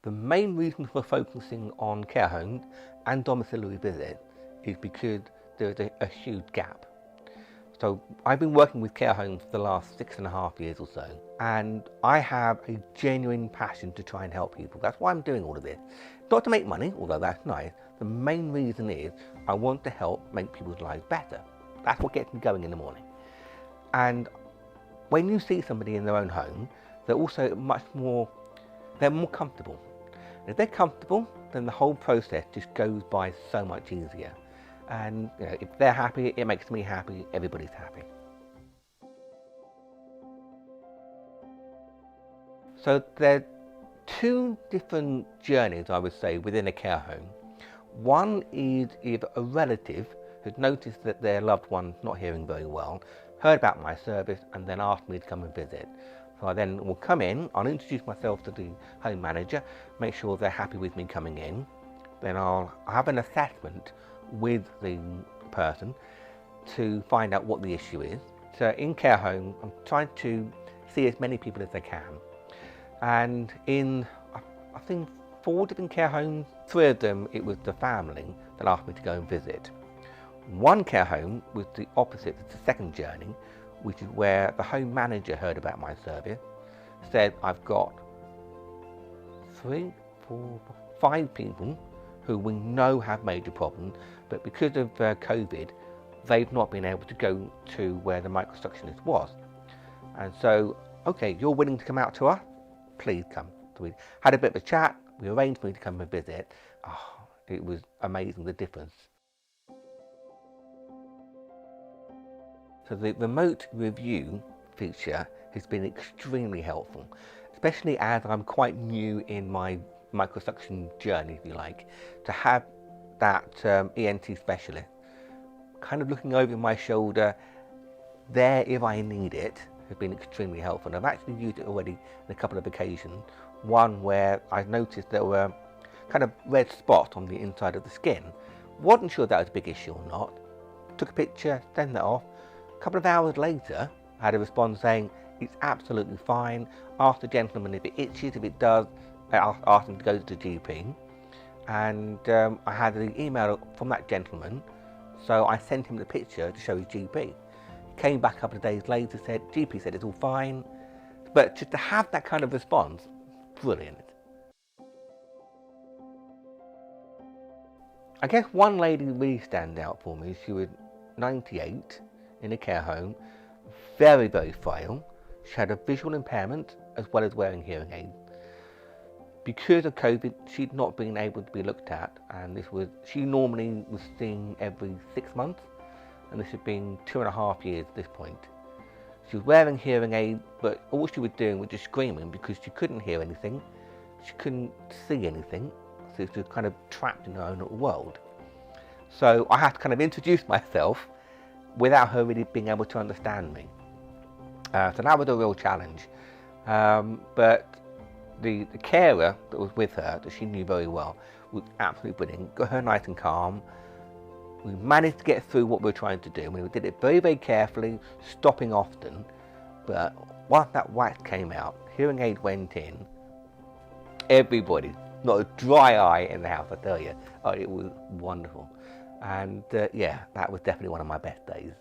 The main reason for focusing on care homes and domiciliary visits is because there is a huge gap. So I've been working with care homes for the last 6.5 years or so, and I have a genuine passion to try and help people. That's why I'm doing all of this. Not to make money, although that's nice. The main reason is I want to help make people's lives better. That's what gets me going in the morning. And when you see somebody in their own home, they're also they're more comfortable. And if they're comfortable, then the whole process just goes by so much easier. And if they're happy, it makes me happy, everybody's happy. So there are two different journeys, I would say, within a care home. One is if a relative has noticed that their loved one's not hearing very well, heard about my service, and then asked me to come and visit. So I then will come in, I'll introduce myself to the home manager, make sure they're happy with me coming in. Then I'll have an assessment with the person to find out what the issue is. So in care home, I'm trying to see as many people as I can. And in, I think, 4 different care homes, 3 of them, it was the family that asked me to go and visit. One care home was the opposite, it's the second journey, which is where the home manager heard about my service, said I've got 3, 4, 5 people who we know have major problems, but because of COVID, they've not been able to go to where the microsuctionist was. And so, okay, you're willing to come out to us? Please come. So we had a bit of a chat, we arranged for me to come and visit. Oh, it was amazing, the difference. So the remote review feature has been extremely helpful, especially as I'm quite new in my microsuction journey, if you like, to have that ENT specialist kind of looking over my shoulder there if I need it has been extremely helpful. And I've actually used it already on a couple of occasions. One where I noticed there were kind of red spots on the inside of the skin. Wasn't sure that was a big issue or not. Took a picture, sent that off. A couple of hours later, I had a response saying it's absolutely fine. Ask the gentleman if it itches. If it does, ask him to go to the GP. And I had an email from that gentleman, so I sent him the picture to show his GP. Came back a couple of days later, said GP said it's all fine. But just to have that kind of response, brilliant. I guess one lady really stand out for me. She was 98 in a care home, very, very frail. She had a visual impairment as well as wearing hearing aids. Because of COVID, she'd not been able to be looked at, and she normally was seen every 6 months, and this had been 2.5 years at this point. She was wearing hearing aids, but all she was doing was just screaming because she couldn't hear anything, she couldn't see anything, so she was kind of trapped in her own little world. So I had to kind of introduce myself without her really being able to understand me. So that was a real challenge. But the carer that was with her, that she knew very well, was absolutely brilliant. Got her nice and calm. We managed to get through what we were trying to do. We did it very, very carefully, stopping often. But once that wax came out, hearing aid went in, everybody, not a dry eye in the house, I tell you. Oh, it was wonderful. And yeah, that was definitely one of my best days.